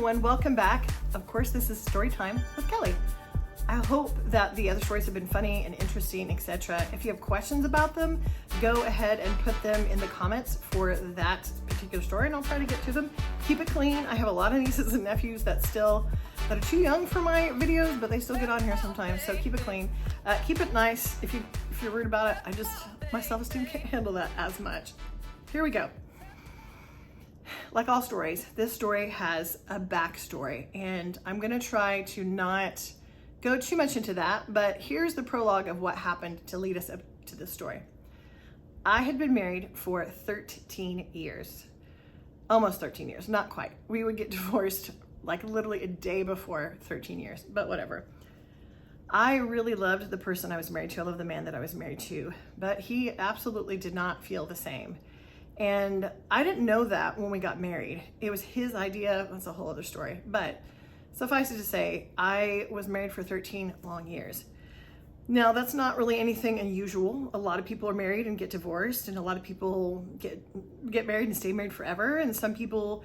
everyone, welcome back. Of course, this is story time with Kelly. I hope that the other stories have been funny and interesting, etc. If you have questions about them, go ahead and put them in the comments for that particular story and I'll try to get to them. Keep it clean. I have a lot of nieces and nephews that are too young for my videos, but they still get on here sometimes, so keep it clean. Keep it nice. If you're worried about it, my self-esteem can't handle that as much. Here we go. Like all stories, this story has a backstory, and I'm gonna try to not go too much into that, but here's the prologue of what happened to lead us up to this story. I had been married for 13 years, almost 13 years, not quite. We would get divorced like literally a day before 13 years, but whatever. I really loved the person I was married to. I love the man that I was married to, but he absolutely did not feel the same. And I didn't know that when we got married. It was his idea. That's a whole other story. But suffice it to say, I was married for 13 long years. Now, that's not really anything unusual. A lot of people are married and get divorced, and a lot of people get married and stay married forever, and some people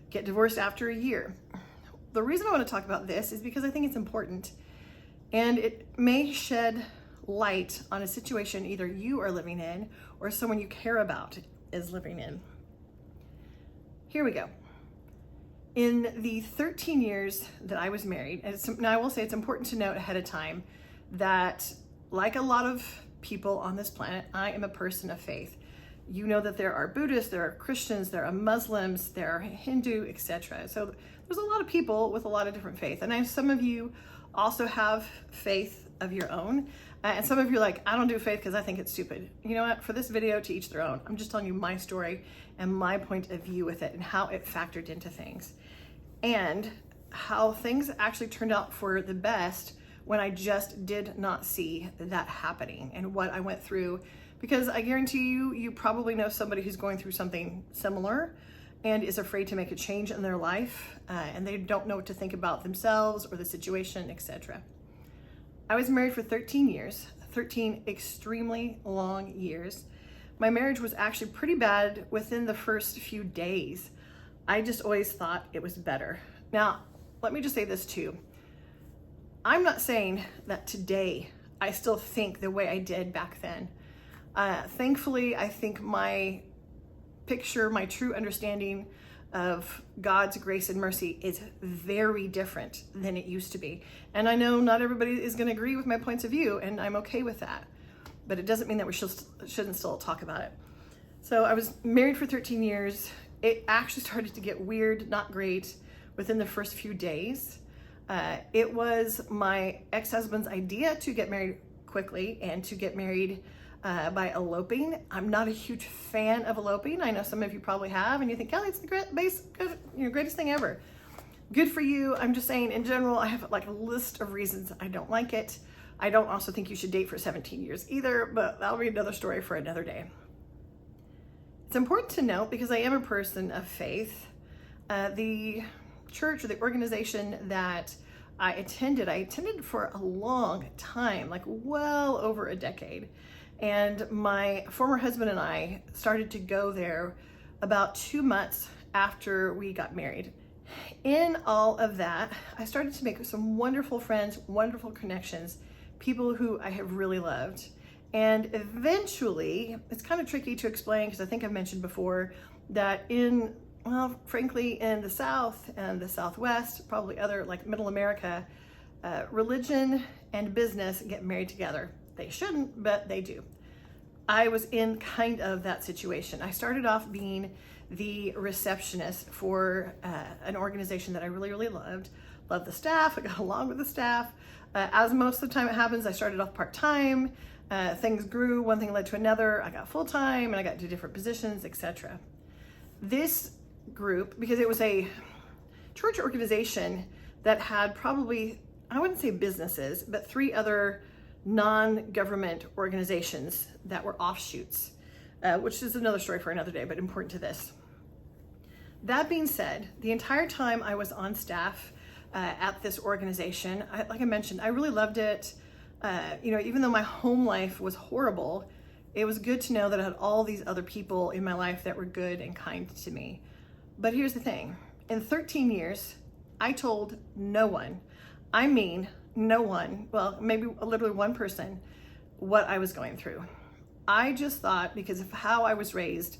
get divorced after a year. The reason I want to talk about this is because I think it's important, and it may shed light on a situation either you are living in or someone you care about is living in. Here we go. In the 13 years that I was married, now I will say it's important to note ahead of time that, like a lot of people on this planet, I am a person of faith. You know that there are Buddhists, there are Christians, there are Muslims, there are Hindu, etc. So there's a lot of people with a lot of different faith. And I know some of you also have faith of your own. And some of you are like, I don't do faith because I think it's stupid. You know what? For this video, to each their own. I'm just telling you my story and my point of view with it and how it factored into things. And how things actually turned out for the best when I just did not see that happening and what I went through. Because I guarantee you, you probably know somebody who's going through something similar and is afraid to make a change in their life, and they don't know what to think about themselves or the situation, etc. I was married for 13 years, 13 extremely long years. My marriage was actually pretty bad within the first few days. I just always thought it was better. Now, let me just say this too. I'm not saying that today I still think the way I did back then. Thankfully, I think my picture, my true understanding of God's grace and mercy is very different than it used to be. And I know not everybody is going to agree with my points of view, and I'm okay with that. But it doesn't mean that we shouldn't still talk about it. So I was married for 13 years. It actually started to get weird, not great, within the first few days. It was my ex-husband's idea to get married quickly and to get married by eloping. I'm not a huge fan of eloping. I know some of you probably have, and you think, Kelly, it's the greatest thing ever. Good for you. I'm just saying, in general, I have like a list of reasons I don't like it. I don't also think you should date for 17 years either, but that'll be another story for another day. It's important to note, because I am a person of faith, the church or the organization that I attended for a long time, like well over a decade. And my former husband and I started to go there about 2 months after we got married. In all of that, I started to make some wonderful friends, wonderful connections, people who I have really loved. And eventually, it's kind of tricky to explain because I think I've mentioned before that frankly, in the South and the Southwest, probably other like middle America, religion and business get married together. They shouldn't, but they do. I was in kind of that situation. I started off being the receptionist for an organization that I really, really loved. Loved the staff, I got along with the staff. As most of the time it happens, I started off part-time. Things grew, one thing led to another. I got full-time and I got to different positions, etc. This group, because it was a church organization that had probably, I wouldn't say businesses, but 3 other non-government organizations that were offshoots, which is another story for another day, but important to this. That being said, the entire time I was on staff at this organization, like I mentioned, I really loved it. Even though my home life was horrible, it was good to know that I had all these other people in my life that were good and kind to me. But here's the thing, in 13 years, I told no one, I mean, no one, well, maybe literally one person, what I was going through. I just thought, because of how I was raised,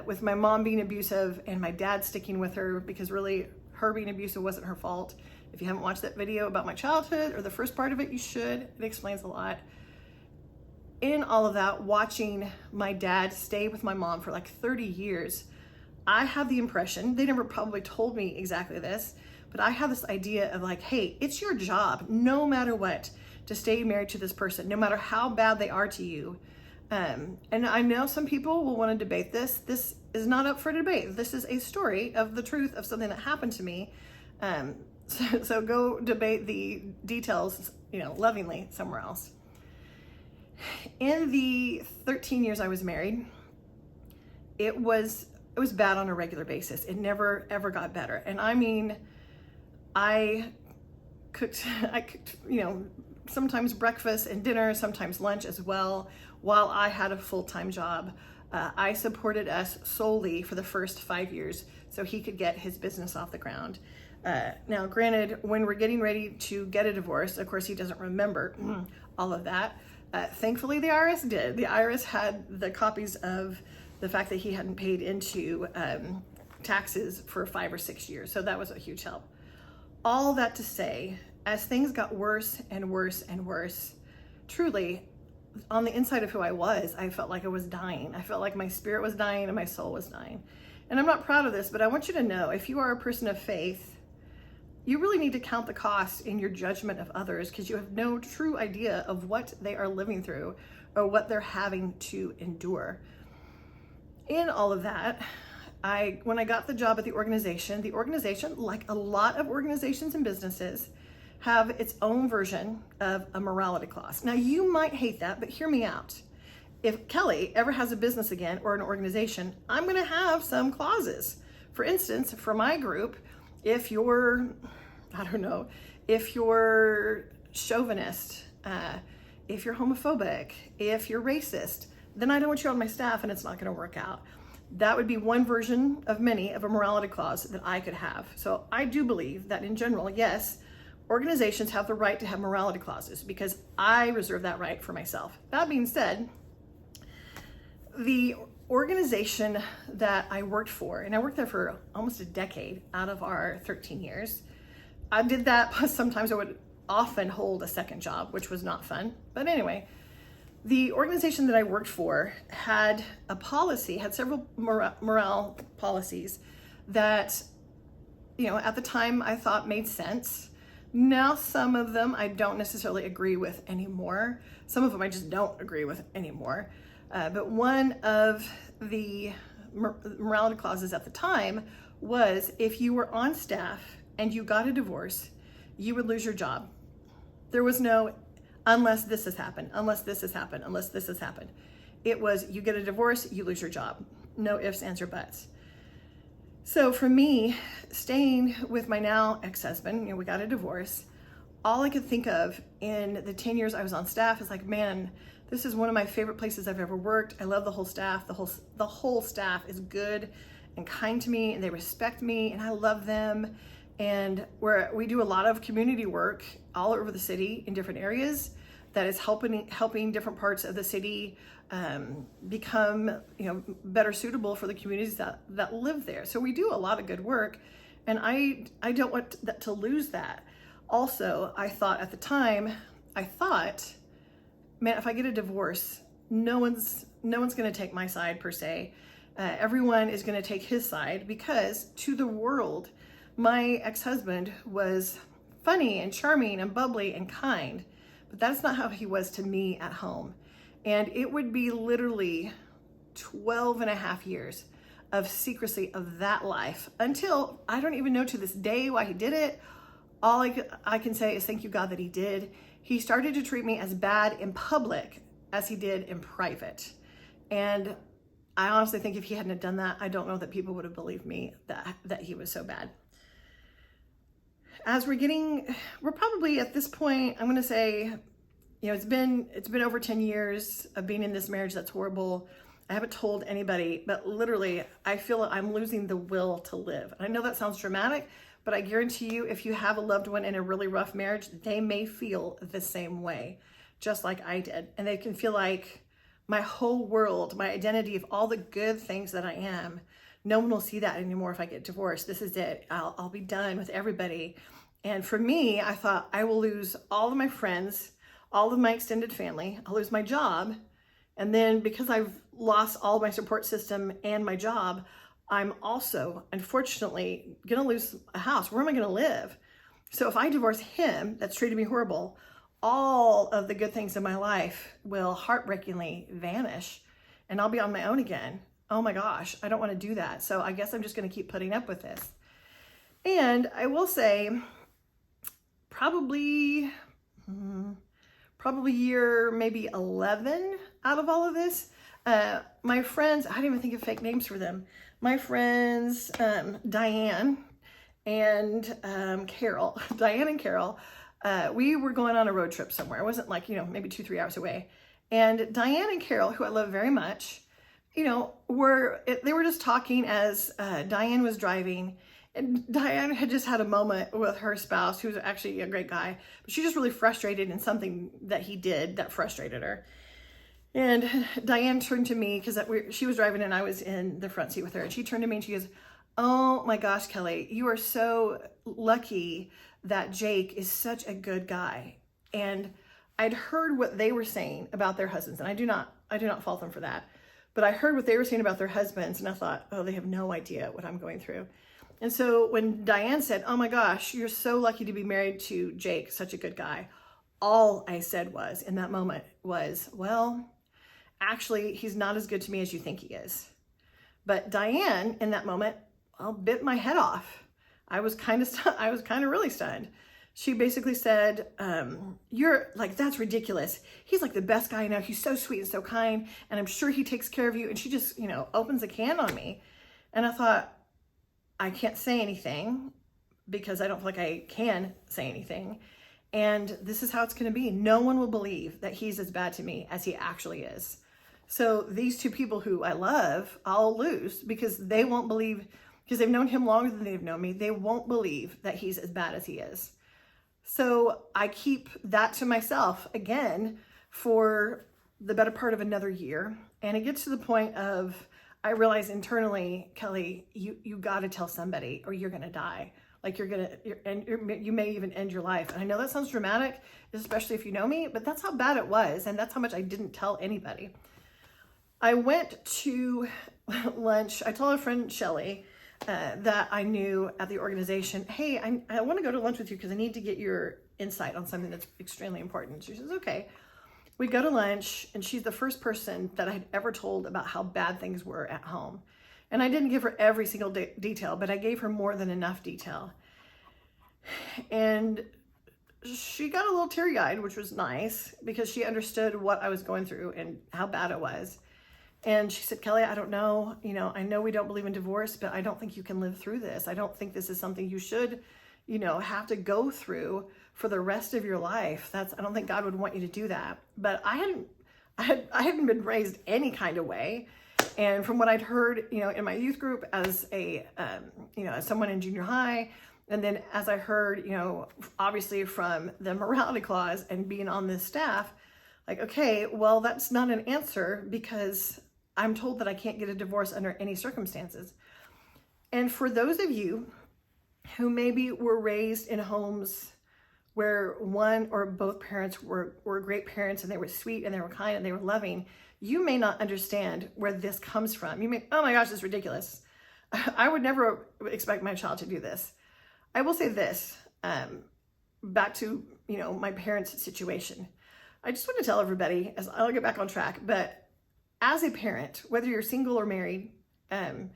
with my mom being abusive and my dad sticking with her, because really her being abusive wasn't her fault. If you haven't watched that video about my childhood, or the first part of it, you should. It explains a lot. In all of that, watching my dad stay with my mom for like 30 years, I have the impression, they never probably told me exactly this, but I have this idea of like, hey, it's your job, no matter what, to stay married to this person, no matter how bad they are to you. And I know some people will want to debate this. This is not up for debate. This is a story of the truth of something that happened to me. So go debate the details, lovingly somewhere else. In the 13 years I was married, it was bad on a regular basis. It never ever got better. And I mean, I cooked, sometimes breakfast and dinner, sometimes lunch as well, while I had a full-time job. I supported us solely for the first 5 years so he could get his business off the ground. Now, granted, when we're getting ready to get a divorce, of course, he doesn't remember all of that. Thankfully, the IRS did. The IRS had the copies of the fact that he hadn't paid into taxes for 5 or 6 years. So that was a huge help. All that to say, as things got worse and worse and worse, truly, on the inside of who I was, I felt like I was dying. I felt like my spirit was dying and my soul was dying. And I'm not proud of this, but I want you to know, if you are a person of faith, you really need to count the cost in your judgment of others, because you have no true idea of what they are living through or what they're having to endure. In all of that, when I got the job at the organization, like a lot of organizations and businesses, have its own version of a morality clause. Now, you might hate that, but hear me out. If Kelly ever has a business again or an organization, I'm gonna have some clauses. For instance, for my group, if you're, if you're chauvinist, if you're homophobic, if you're racist, then I don't want you on my staff and it's not gonna work out. That would be one version of many of a morality clause that I could have. So I do believe that in general, yes, organizations have the right to have morality clauses, because I reserve that right for myself. That being said, the organization that I worked for, and I worked there for almost a decade out of our 13 years, I did that, plus sometimes I would often hold a second job, which was not fun. But anyway, the organization that I worked for had a policy, had several morale policies that, at the time I thought made sense. Now, some of them I don't necessarily agree with anymore. Some of them I just don't agree with anymore. But one of the morality clauses at the time was, if you were on staff and you got a divorce, you would lose your job. There was no, unless this has happened, unless this has happened, unless this has happened. It was, you get a divorce, you lose your job. No ifs, ands, or buts. So for me, staying with my now ex-husband, we got a divorce, all I could think of in the 10 years I was on staff is like, man, this is one of my favorite places I've ever worked. I love the whole staff. The whole staff is good and kind to me, and they respect me, and I love them. And we do a lot of community work all over the city in different areas that is helping different parts of the city become better suitable for the communities that live there. So we do a lot of good work, and I don't want to lose that. Also, I thought at the time, man, if I get a divorce, no one's going to take my side per se. Everyone is going to take his side, because to the world, my ex-husband was funny and charming and bubbly and kind, but that's not how he was to me at home. And it would be literally 12 and a half years of secrecy of that life, until I don't even know to this day why he did it. All I can say is thank you, God, that he did. He started to treat me as bad in public as he did in private. And I honestly think if he hadn't done that, I don't know that people would have believed me that he was so bad. As we're probably at this point, I'm going to say, it's been over 10 years of being in this marriage that's horrible. I haven't told anybody, but literally I feel I'm losing the will to live. And I know that sounds dramatic, but I guarantee you, if you have a loved one in a really rough marriage, they may feel the same way, just like I did. And they can feel like my whole world, my identity of all the good things that I am, no one will see that anymore if I get divorced. This is it. I'll be done with everybody. And for me, I thought I will lose all of my friends, all of my extended family. I'll lose my job. And then because I've lost all of my support system and my job, I'm also, unfortunately, going to lose a house. Where am I going to live? So if I divorce him, that's treated me horrible, all of the good things in my life will heartbreakingly vanish and I'll be on my own again. Oh my gosh, I don't want to do that. So I guess I'm just going to keep putting up with this. And I will say, probably year maybe 11 out of all of this, my friends, I didn't even think of fake names for them. My friends, Diane and Carol, we were going on a road trip somewhere. It wasn't like, maybe 2-3 hours away. And Diane and Carol, who I love very much, they were just talking as Diane was driving. And Diane had just had a moment with her spouse, who's actually a great guy, but she's just really frustrated in something that he did that frustrated her. And Diane turned to me, because she was driving and I was in the front seat with her. And she turned to me and she goes, "Oh my gosh, Kelly, you are so lucky that Jake is such a good guy." And I'd heard what they were saying about their husbands, and I do not fault them for that. But I heard what they were saying about their husbands, and I thought, oh, they have no idea what I'm going through. And so when Diane said, "Oh my gosh, you're so lucky to be married to Jake, such a good guy," all I said was, in that moment, was, well, actually, he's not as good to me as you think he is. But Diane, in that moment, bit my head off. I was kind of really stunned. She basically said, "You're like, that's ridiculous. He's like the best guy I know. He's so sweet and so kind, and I'm sure he takes care of you." And she just, opens a can on me. And I thought, I can't say anything because I don't feel like I can say anything. And this is how it's going to be. No one will believe that he's as bad to me as he actually is. So these two people who I love, I'll lose because they won't believe, because they've known him longer than they've known me. They won't believe that he's as bad as he is. So I keep that to myself again for the better part of another year. And it gets to the point of, I realize internally, Kelly, you got to tell somebody or you're going to die. Like you may even end your life. And I know that sounds dramatic, especially if you know me, but that's how bad it was. And that's how much I didn't tell anybody. I went to lunch. I told a friend, Shelly, that I knew at the organization, "Hey, I want to go to lunch with you because I need to get your insight on something that's extremely important." She says, "Okay." We go to lunch, and she's the first person that I had ever told about how bad things were at home. And I didn't give her every single detail, but I gave her more than enough detail. And she got a little teary-eyed, which was nice because she understood what I was going through and how bad it was. And she said, "Kelly, I don't know, I know we don't believe in divorce, but I don't think you can live through this. I don't think this is something you should, have to go through for the rest of your life. I don't think God would want you to do that." But I hadn't been raised any kind of way. And from what I'd heard, in my youth group as as someone in junior high, and then as I heard, obviously from the morality clause and being on this staff, like, okay, well, that's not an answer because I'm told that I can't get a divorce under any circumstances. And for those of you who maybe were raised in homes where one or both parents were great parents and they were sweet and they were kind and they were loving, you may not understand where this comes from. You may, "Oh my gosh, this is ridiculous. I would never expect my child to do this." I will say this, back to, my parents' situation. I just want to tell everybody, as I'll get back on track, but as a parent, whether you're single or married, in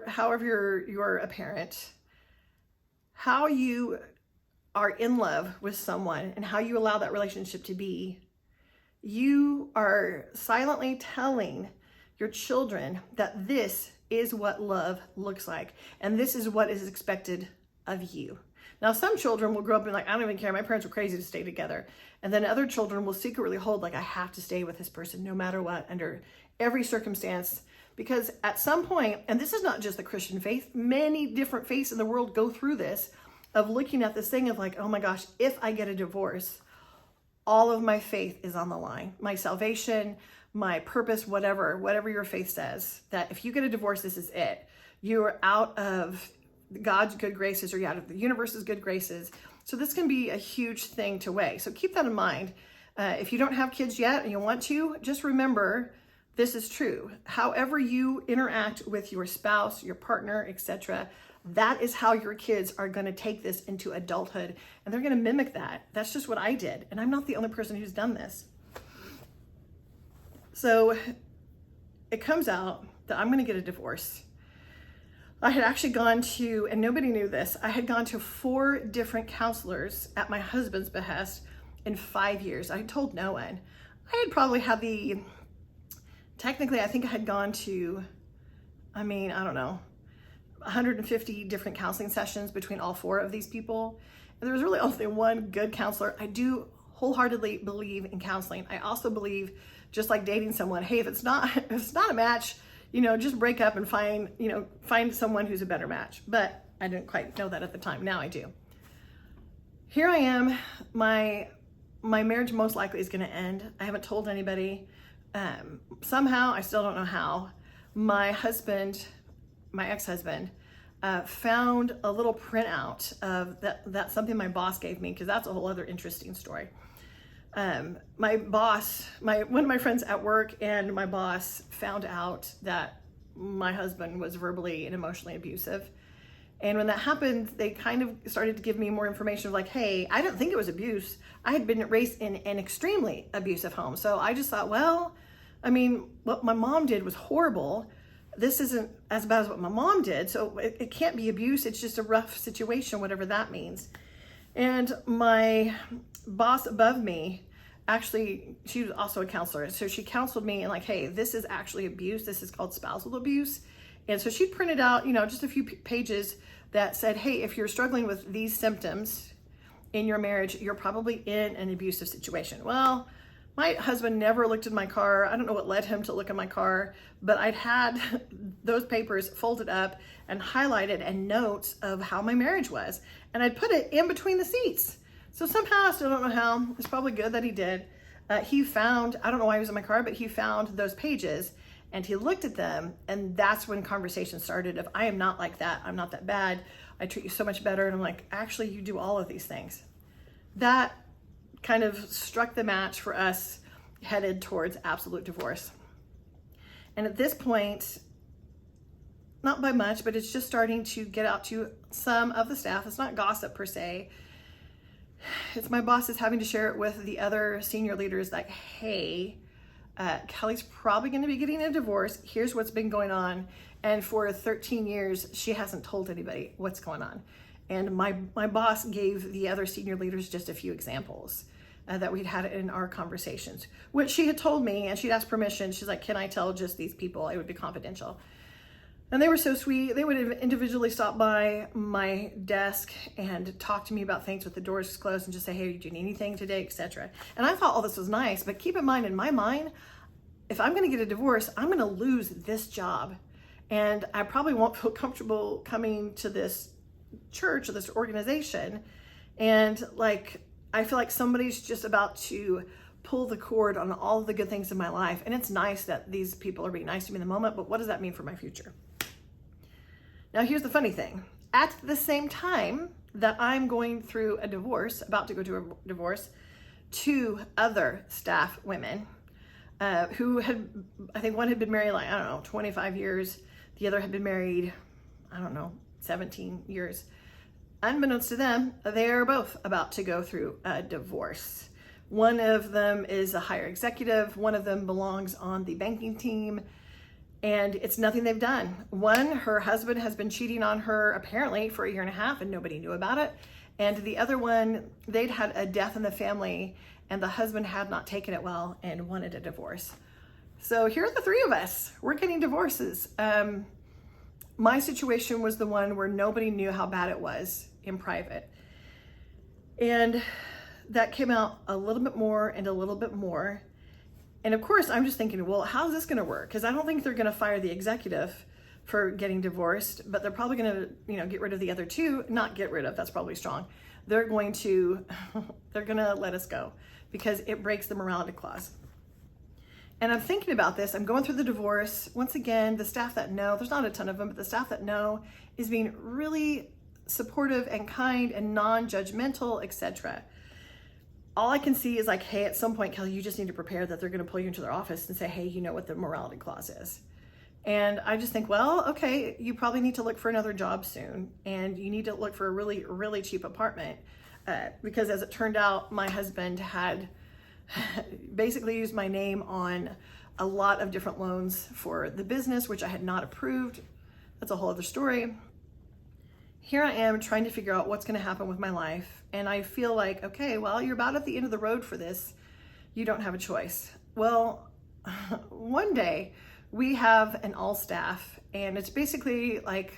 however you're a parent, how you are in love with someone and how you allow that relationship to be, you are silently telling your children that this is what love looks like and this is what is expected of you. Now, some children will grow up and like, "I don't even care. My parents were crazy to stay together." And then other children will secretly hold, like, "I have to stay with this person no matter what, under every circumstance. Because at some point, and this is not just the Christian faith, many different faiths in the world go through this of looking at this thing of like, oh my gosh, if I get a divorce, all of my faith is on the line. My salvation, my purpose, whatever your faith says, that if you get a divorce, this is it. You're out of God's good graces, or you're out of the universe's good graces. So this can be a huge thing to weigh. So keep that in mind. If you don't have kids yet and you want to, just remember this is true. However you interact with your spouse, your partner, etc., that is how your kids are going to take this into adulthood, and they're going to mimic that. That's just what I did, and I'm not the only person who's done this. So it comes out that I'm going to get a divorce. I had actually gone to, and nobody knew this, I had gone to 4 different counselors at my husband's behest in 5 years. I had told no one. I had probably had technically I think I had gone to, I don't know, 150 different counseling sessions between all 4 of these people. And there was really only one good counselor. I do wholeheartedly believe in counseling. I also believe, just like dating someone, hey, if it's not a match, just break up and find someone who's a better match. But I didn't quite know that at the time. Now I do. Here I am. My marriage most likely is going to end. I haven't told anybody. Somehow, I still don't know how, my ex-husband, found a little printout of that's something my boss gave me, because that's a whole other interesting story. My boss, one of my friends at work and my boss found out that my husband was verbally and emotionally abusive. And when that happened, they kind of started to give me more information of like, hey, I didn't think it was abuse. I had been raised in an extremely abusive home. So I just thought, well, what my mom did was horrible. This isn't as bad as what my mom did. So it can't be abuse. It's just a rough situation, whatever that means. And my boss above me, actually, she was also a counselor. So she counseled me and like, hey, this is actually abuse. This is called spousal abuse. And so she printed out, just a few pages that said, hey, if you're struggling with these symptoms in your marriage, you're probably in an abusive situation. Well, my husband never looked at my car. I don't know what led him to look at my car, but I'd had those papers folded up and highlighted and notes of how my marriage was. And I'd put it in between the seats. So somehow, I still don't know how, it's probably good that he did. He found, I don't know why he was in my car, but he found those pages and he looked at them. And that's when conversation started of, I am not like that. I'm not that bad. I treat you so much better. And I'm like, actually, you do all of these things. That kind of struck the match for us, headed towards absolute divorce. And at this point, not by much, but it's just starting to get out to some of the staff. It's not gossip per se. It's my boss is having to share it with the other senior leaders like, hey, Kelly's probably going to be getting a divorce. Here's what's been going on. And for 13 years, she hasn't told anybody what's going on. And my boss gave the other senior leaders just a few examples that we'd had in our conversations, which she had told me, and she'd asked permission. She's like, can I tell just these people? It would be confidential. And they were so sweet. They would have individually stopped by my desk and talk to me about things with the doors closed and just say, hey, do you need anything today, etc. And I thought all this was nice, but keep in mind, in my mind, if I'm going to get a divorce, I'm going to lose this job. And I probably won't feel comfortable coming to this church or this organization. And I feel like somebody's just about to pull the cord on all of the good things in my life. And it's nice that these people are being nice to me in the moment, but what does that mean for my future? Now, here's the funny thing. At the same time that I'm going through a divorce, about to go to a divorce, 2 other staff women who had, I think one had been married 25 years. The other had been married, 17 years. Unbeknownst to them, they are both about to go through a divorce. One of them is a higher executive. One of them belongs on the banking team. And it's nothing they've done. One, her husband has been cheating on her apparently for 1.5 years and nobody knew about it. And the other one, they'd had a death in the family and the husband had not taken it well and wanted a divorce. So here are the 3 of us. We're getting divorces. My situation was the one where nobody knew how bad it was in private. And that came out a little bit more and a little bit more. And of course, I'm just thinking, well, how's this going to work? Because I don't think they're going to fire the executive for getting divorced, but they're probably going to, get rid of the other two. Not get rid of, that's probably strong. They're going to let us go because it breaks the morality clause. And I'm thinking about this. I'm going through the divorce. Once again, the staff that know, there's not a ton of them, but the staff that know is being really supportive and kind and non-judgmental, etc. All I can see is like, hey, at some point, Kelly, you just need to prepare that they're going to pull you into their office and say, hey, you know what the morality clause is. And I just think, well, okay, you probably need to look for another job soon. And you need to look for a really, really cheap apartment. Because as it turned out, my husband had basically used my name on a lot of different loans for the business, which I had not approved. That's a whole other story. Here I am trying to figure out what's going to happen with my life. And I feel like, okay, well, you're about at the end of the road for this. You don't have a choice. Well, one day we have an all staff, and it's basically like,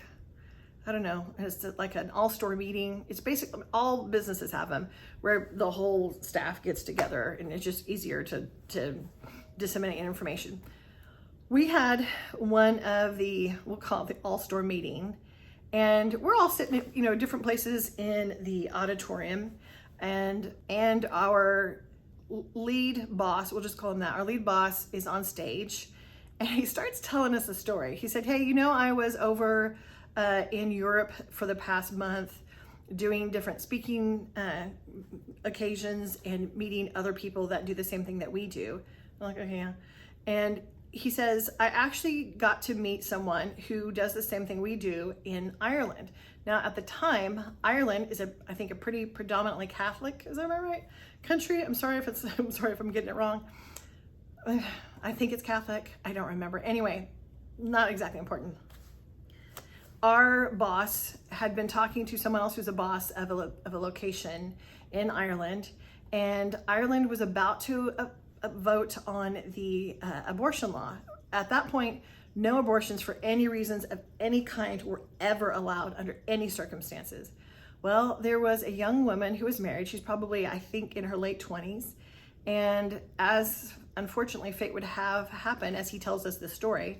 I don't know, it's like an all-store meeting. It's basically, all businesses have them, where the whole staff gets together, and it's just easier to disseminate information. We had one of we'll call it the all-store meeting, and we're all sitting at, different places in the auditorium, and our lead boss, we'll just call him that, our lead boss is on stage, and he starts telling us a story. He said, hey, I was over in Europe for the past month doing different speaking occasions and meeting other people that do the same thing that we do. I'm like, okay, yeah. And he says, I actually got to meet someone who does the same thing we do in Ireland. Now, at the time, Ireland is I think a pretty predominantly Catholic, is that right? Country. I'm sorry if I'm getting it wrong. I think it's Catholic. I don't remember. Anyway, not exactly important. Our boss had been talking to someone else who's a boss of a location in Ireland, and Ireland was about to vote on the abortion law. At that point, no abortions for any reasons of any kind were ever allowed under any circumstances. Well, there was a young woman who was married. She's probably, I think, in her late 20s. And as unfortunately fate would have happen, as he tells us this story,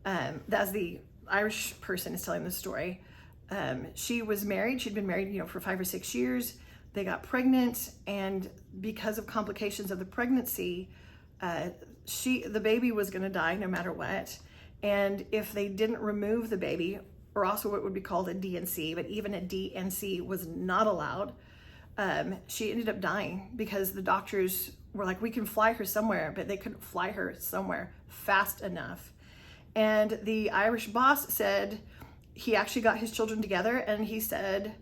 as the Irish person is telling the story, she was married. She'd been married, for 5 or 6 years. They got pregnant, and because of complications of the pregnancy, the baby was going to die no matter what. And if they didn't remove the baby, or also what would be called a D&C, but even a D&C was not allowed, she ended up dying because the doctors were like, we can fly her somewhere, but they couldn't fly her somewhere fast enough. And the Irish boss said he actually got his children together, and he said,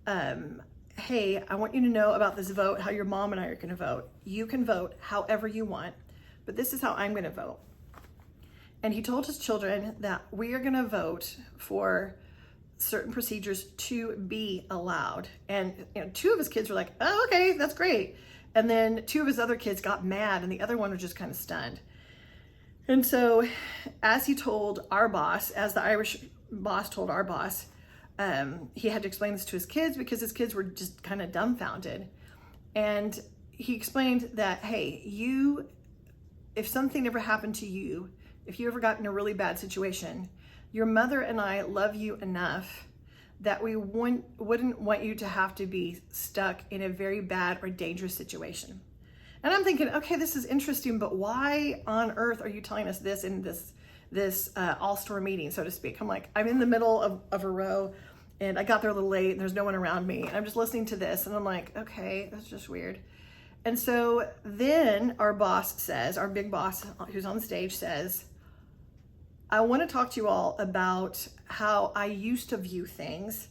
hey, I want you to know about this vote, how your mom and I are going to vote. You can vote however you want, but this is how I'm going to vote. And he told his children that we are going to vote for certain procedures to be allowed. And 2 of his kids were like, oh, okay, that's great. And then 2 of his other kids got mad, and the other one was just kind of stunned. And so as he told our boss, as the Irish boss told our boss, he had to explain this to his kids because his kids were just kind of dumbfounded. And he explained that, hey, if something ever happened to you, if you ever got in a really bad situation, your mother and I love you enough that we wouldn't want you to have to be stuck in a very bad or dangerous situation. And I'm thinking, okay, this is interesting, but why on earth are you telling us this in this all-store meeting, so to speak? I'm like, I'm in the middle of a row, and I got there a little late, and there's no one around me, and I'm just listening to this, and I'm like, okay, that's just weird. And so then our boss says, our big boss who's on the stage says, I want to talk to you all about how I used to view things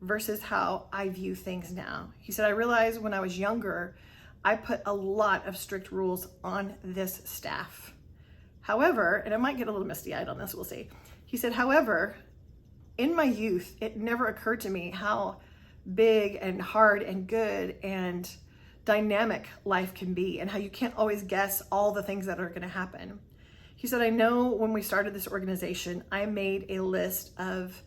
versus how I view things now. He said, I realized when I was younger, I put a lot of strict rules on this staff. However, and I might get a little misty-eyed on this, we'll see. He said, however, in my youth, it never occurred to me how big and hard and good and dynamic life can be, and how you can't always guess all the things that are going to happen. He said, I know when we started this organization, I made a list of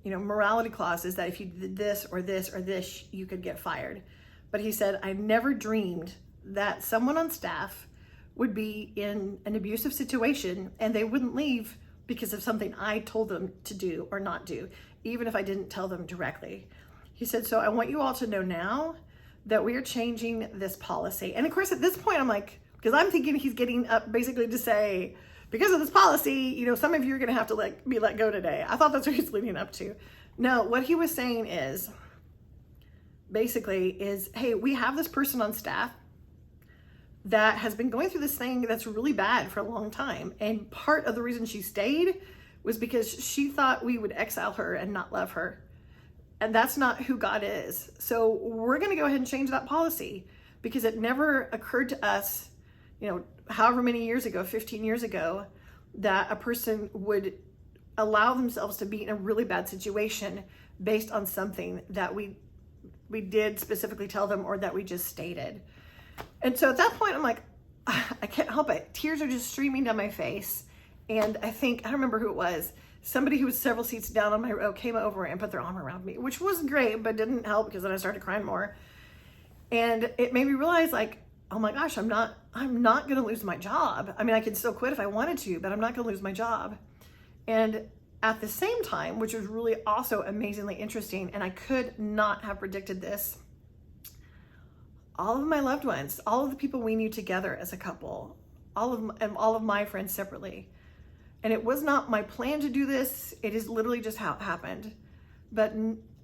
morality clauses that if you did this or this or this, you could get fired. But he said, I never dreamed that someone on staff would be in an abusive situation and they wouldn't leave because of something I told them to do or not do, even if I didn't tell them directly. He said, so I want you all to know now that we are changing this policy. And of course, at this point, I'm like, because I'm thinking he's getting up basically to say, because of this policy, some of you are going to have to be let go today. I thought that's what he's leading up to. No, what he was saying is, basically, hey, we have this person on staff that has been going through this thing that's really bad for a long time. And part of the reason she stayed was because she thought we would exile her and not love her. And that's not who God is. So we're going to go ahead and change that policy, because it never occurred to us, however many years ago, 15 years ago, that a person would allow themselves to be in a really bad situation based on something that we did specifically tell them or that we just stated. And so at that point, I'm like, I can't help it. Tears are just streaming down my face. And I don't remember who it was. Somebody who was several seats down on my row came over and put their arm around me, which was great, but didn't help because then I started crying more. And it made me realize, oh my gosh, I'm not going to lose my job. I mean, I can still quit if I wanted to, but I'm not going to lose my job. And at the same time, which was really also amazingly interesting, and I could not have predicted this, all of my loved ones, all of the people we knew together as a couple, all of my friends separately. And it was not my plan to do this. It is literally just how it happened. But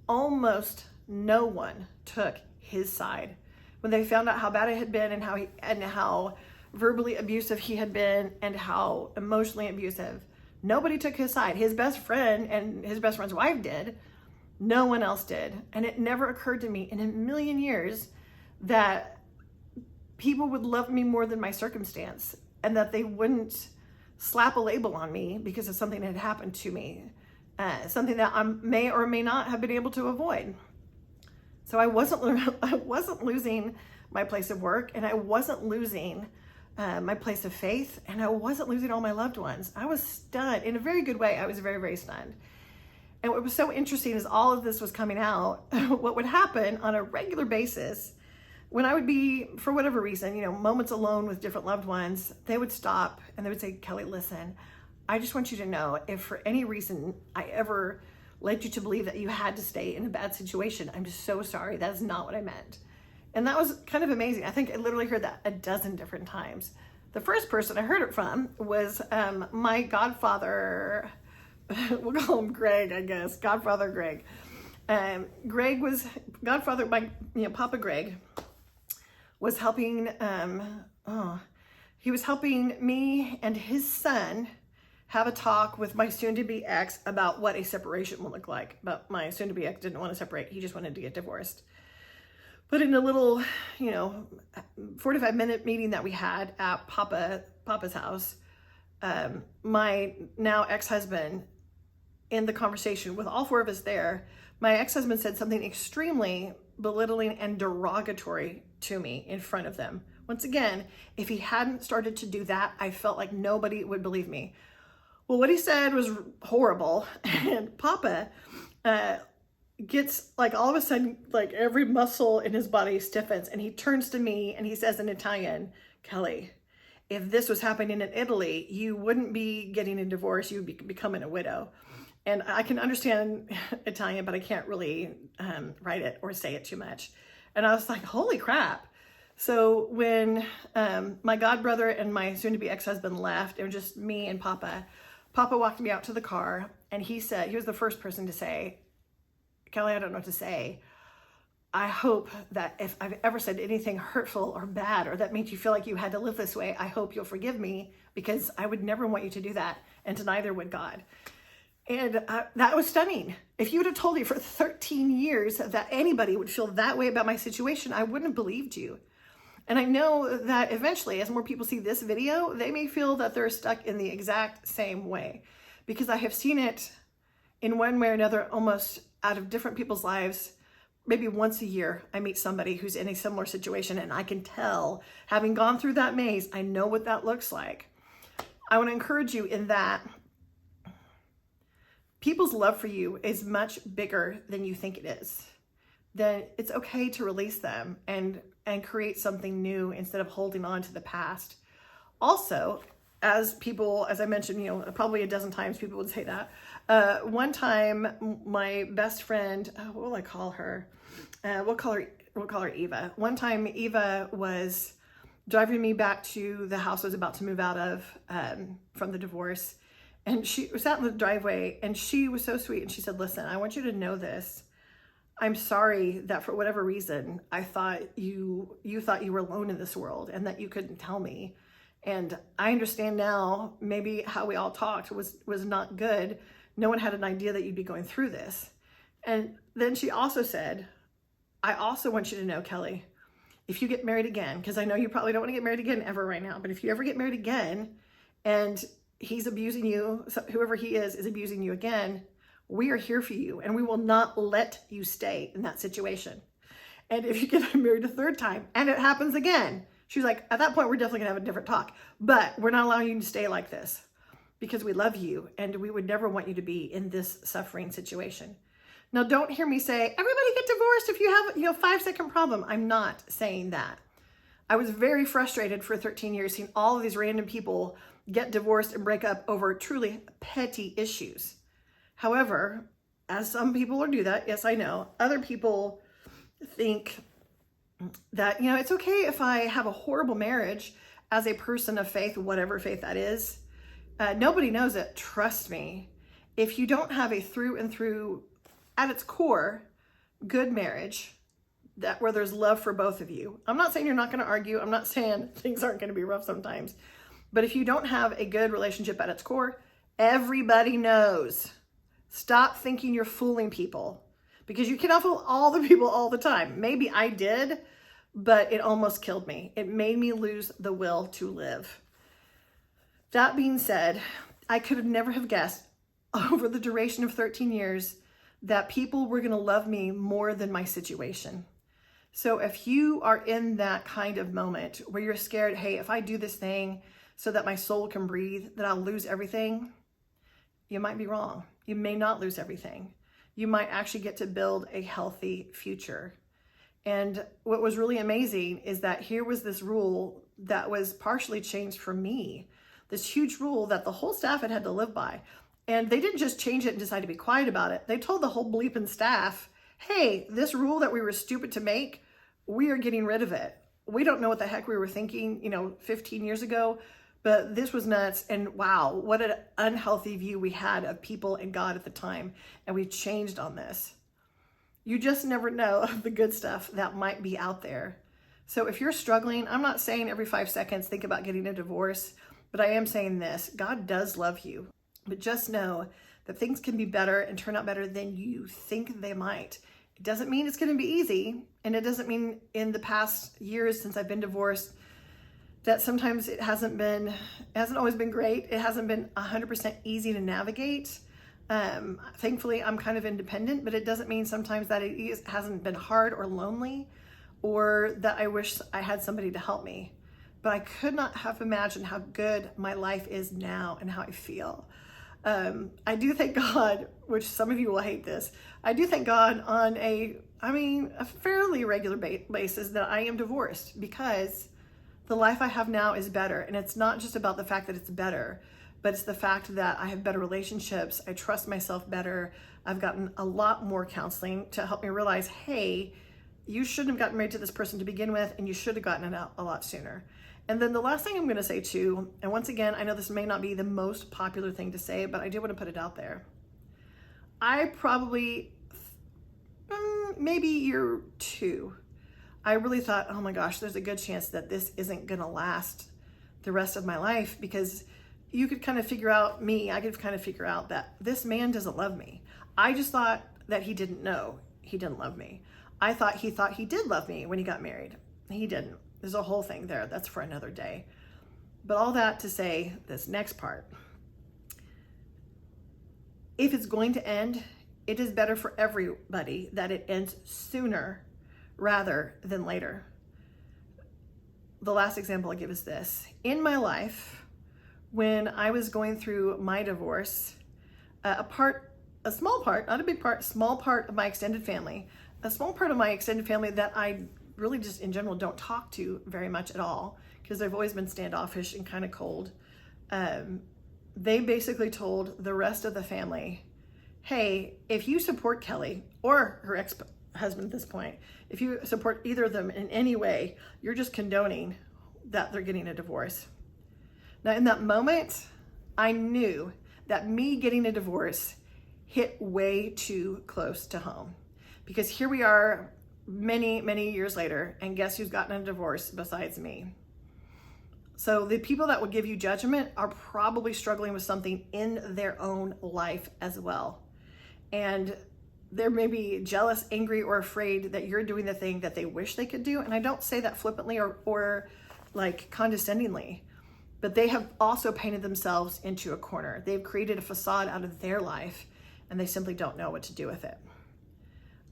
almost no one took his side when they found out how bad it had been and how verbally abusive he had been and how emotionally abusive. Nobody took his side. His best friend and his best friend's wife did. No one else did. And it never occurred to me in a million years that people would love me more than my circumstance, and that they wouldn't slap a label on me because of something that had happened to me, something that I may or may not have been able to avoid. So I wasn't losing my place of work, and I wasn't losing my place of faith, and I wasn't losing all my loved ones. I was stunned in a very good way. I was very, very stunned. And what was so interesting is all of this was coming out. What would happen on a regular basis when I would be, for whatever reason, moments alone with different loved ones, they would stop and they would say, Kelly, listen, I just want you to know, if for any reason I ever led you to believe that you had to stay in a bad situation, I'm just so sorry. That is not what I meant. And that was kind of amazing. I think I literally heard that a dozen different times. The first person I heard it from was my godfather. We'll call him Greg, I guess. Godfather Greg. Greg was godfather, Papa Greg was helping, he was helping me and his son have a talk with my soon-to-be ex about what a separation would look like. But my soon-to-be ex didn't want to separate. He just wanted to get divorced. But in a little, 45-minute meeting that we had at Papa's house, my now ex-husband, in the conversation with all four of us there, my ex-husband said something extremely belittling and derogatory to me in front of them. Once again, if he hadn't started to do that, I felt like nobody would believe me. Well, what he said was horrible, and Papa gets all of a sudden, every muscle in his body stiffens, and he turns to me and he says in Italian, Kelly, if this was happening in Italy, you wouldn't be getting a divorce, you would be becoming a widow. And I can understand Italian, but I can't really write it or say it too much. And I was like, holy crap. So when my godbrother and my soon-to-be ex-husband left, it was just me and Papa. Papa walked me out to the car, and he said, he was the first person to say, Kelly, I don't know what to say. I hope that if I've ever said anything hurtful or bad, or that made you feel like you had to live this way, I hope you'll forgive me, because I would never want you to do that, and neither would God. And that was stunning. If you would have told me for 13 years that anybody would feel that way about my situation, I wouldn't have believed you. And I know that eventually, as more people see this video, they may feel that they're stuck in the exact same way, because I have seen it in one way or another, almost out of different people's lives. Maybe once a year, I meet somebody who's in a similar situation, and I can tell, having gone through that maze, I know what that looks like. I want to encourage you in that people's love for you is much bigger than you think it is. Then it's okay to release them and create something new instead of holding on to the past. Also, as I mentioned, probably a dozen times people would say that. One time, my best friend, what will I call her? We'll call her Eva. One time, Eva was driving me back to the house I was about to move out of from the divorce. And she was out in the driveway, and she was so sweet. And she said, listen, I want you to know this. I'm sorry that for whatever reason, I thought you thought you were alone in this world and that you couldn't tell me. And I understand now, maybe how we all talked was not good. No one had an idea that you'd be going through this. And then she also said, I also want you to know, Kelly, if you get married again, because I know you probably don't want to get married again ever right now, but if you ever get married again and he's abusing you, whoever he is abusing you again, we are here for you and we will not let you stay in that situation. And if you get married a third time and it happens again, she's like, at that point, we're definitely gonna have a different talk, but we're not allowing you to stay like this because we love you and we would never want you to be in this suffering situation. Now, don't hear me say, everybody get divorced if you have, 5-second problem. I'm not saying that. I was very frustrated for 13 years seeing all of these random people get divorced and break up over truly petty issues. However, as some people do that, yes, I know, other people think that, it's okay if I have a horrible marriage as a person of faith, whatever faith that is. Nobody knows it. Trust me. If you don't have a through and through, at its core, good marriage, where there's love for both of you. I'm not saying you're not going to argue. I'm not saying things aren't going to be rough sometimes. But if you don't have a good relationship at its core, everybody knows. Stop thinking you're fooling people, because you cannot fool all the people all the time. Maybe I did, but it almost killed me. It made me lose the will to live. That being said, I could never have guessed over the duration of 13 years that people were going to love me more than my situation. So if you are in that kind of moment where you're scared, hey, if I do this thing so that my soul can breathe, that I'll lose everything, you might be wrong. You may not lose everything. You might actually get to build a healthy future. And what was really amazing is that here was this rule that was partially changed for me, this huge rule that the whole staff had to live by. And they didn't just change it and decide to be quiet about it. They told the whole bleeping staff, hey, this rule that we were stupid to make, we are getting rid of it. We don't know what the heck we were thinking, 15 years ago, but this was nuts. And wow, what an unhealthy view we had of people and God at the time. And we changed on this. You just never know the good stuff that might be out there. So if you're struggling, I'm not saying every 5 seconds think about getting a divorce, but I am saying this, God does love you. But just know that things can be better and turn out better than you think they might. It doesn't mean it's going to be easy. And it doesn't mean in the past years since I've been divorced that sometimes it hasn't always been great. It hasn't been 100% easy to navigate. Thankfully, I'm kind of independent, but it doesn't mean sometimes that it hasn't been hard or lonely, or that I wish I had somebody to help me. But I could not have imagined how good my life is now and how I feel. I do thank God, which some of you will hate this. I do thank God on a fairly regular basis that I am divorced, because the life I have now is better. And it's not just about the fact that it's better, but it's the fact that I have better relationships. I trust myself better. I've gotten a lot more counseling to help me realize, hey, you shouldn't have gotten married to this person to begin with, and you should have gotten it out a lot sooner. And then the last thing I'm going to say too, and once again, I know this may not be the most popular thing to say, but I do want to put it out there. I probably, maybe year 2, I really thought, oh my gosh, there's a good chance that this isn't going to last the rest of my life, because you could kind of figure out I could kind of figure out that this man doesn't love me. I just thought that he didn't know he didn't love me. I thought he did love me when he got married. He didn't. There's a whole thing there. That's for another day. But all that to say, this next part, if it's going to end, it is better for everybody that it ends sooner rather than later. The last example I give is this. In my life, when I was going through my divorce, a small part, not a big part, small part of my extended family, that I really just in general don't talk to very much at all, because they've always been standoffish and kind of cold. They basically told the rest of the family, hey, if you support Kelly or her ex-husband at this point, if you support either of them in any way, you're just condoning that they're getting a divorce. Now, in that moment, I knew that me getting a divorce hit way too close to home, because here we are many, many years later, and guess who's gotten a divorce besides me? So the people that would give you judgment are probably struggling with something in their own life as well. And they're maybe jealous, angry, or afraid that you're doing the thing that they wish they could do. And I don't say that flippantly or like condescendingly, but they have also painted themselves into a corner. They've created a facade out of their life, and they simply don't know what to do with it.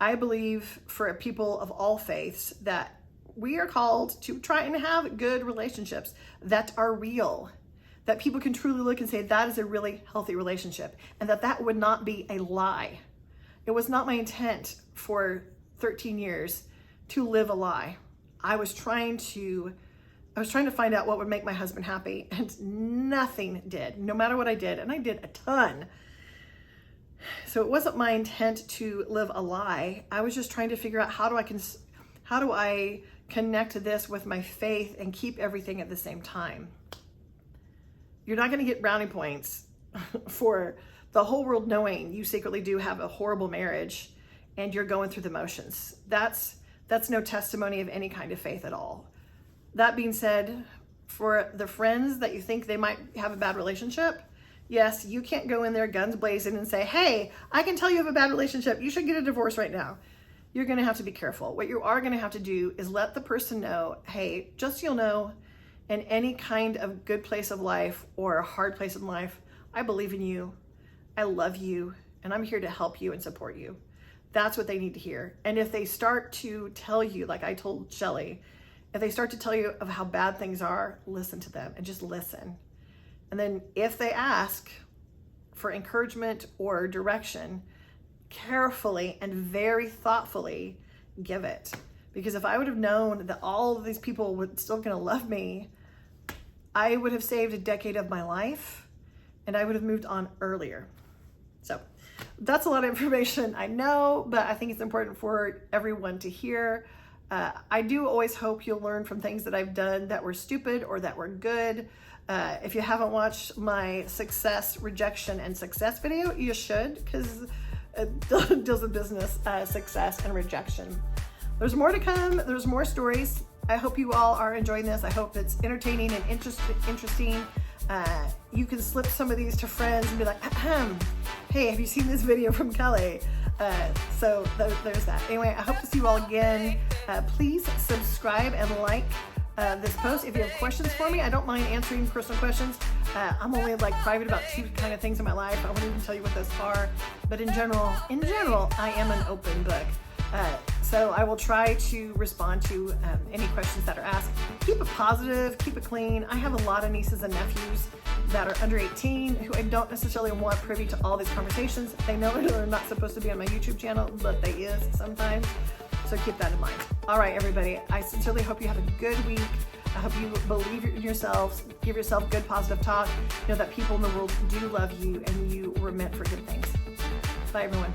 I believe for people of all faiths that we are called to try and have good relationships that are real, that people can truly look and say that is a really healthy relationship, and that would not be a lie. It was not my intent for 13 years to live a lie. I was trying to find out what would make my husband happy, and nothing did, no matter what I did, and I did a ton. So it wasn't my intent to live a lie. I was just trying to figure out how do I connect this with my faith and keep everything at the same time. You're not going to get brownie points for the whole world knowing you secretly do have a horrible marriage and you're going through the motions. That's no testimony of any kind of faith at all. That being said, for the friends that you think they might have a bad relationship, yes, you can't go in there guns blazing and say, hey, I can tell you have a bad relationship, you should get a divorce right now. You're going to have to be careful. What you are going to have to do is let the person know, hey, just so you'll know, in any kind of good place of life or a hard place in life, I believe in you, I love you, and I'm here to help you and support you. That's what they need to hear. And if they start to tell you, like I told Shelly, if they start to tell you of how bad things are, listen to them and just listen. And then if they ask for encouragement or direction, carefully and very thoughtfully give it. Because if I would have known that all of these people were still going to love me, I would have saved a decade of my life and I would have moved on earlier. So that's a lot of information, I know, but I think it's important for everyone to hear. I do always hope you'll learn from things that I've done that were stupid or that were good. If you haven't watched my success, rejection, and success video, you should, because it deals with business, success, and rejection. There's more to come. There's more stories. I hope you all are enjoying this. I hope it's entertaining and interesting. You can slip some of these to friends and be like, hey, have you seen this video from Kelly? So there's that. Anyway, I hope to see you all again. Please subscribe and like this post. If you have questions for me, I don't mind answering personal questions. I'm only like private about 2 kind of things in my life. I won't even tell you what those are. But in general, I am an open book. So I will try to respond to any questions that are asked. Keep it positive, keep it clean. I have a lot of nieces and nephews that are under 18 who I don't necessarily want privy to all these conversations. They know they're not supposed to be on my YouTube channel, but they is sometimes. So keep that in mind. All right, everybody, I sincerely hope you have a good week. I hope you believe in yourselves, give yourself good positive talk. Know that people in the world do love you and you were meant for good things. Bye, everyone.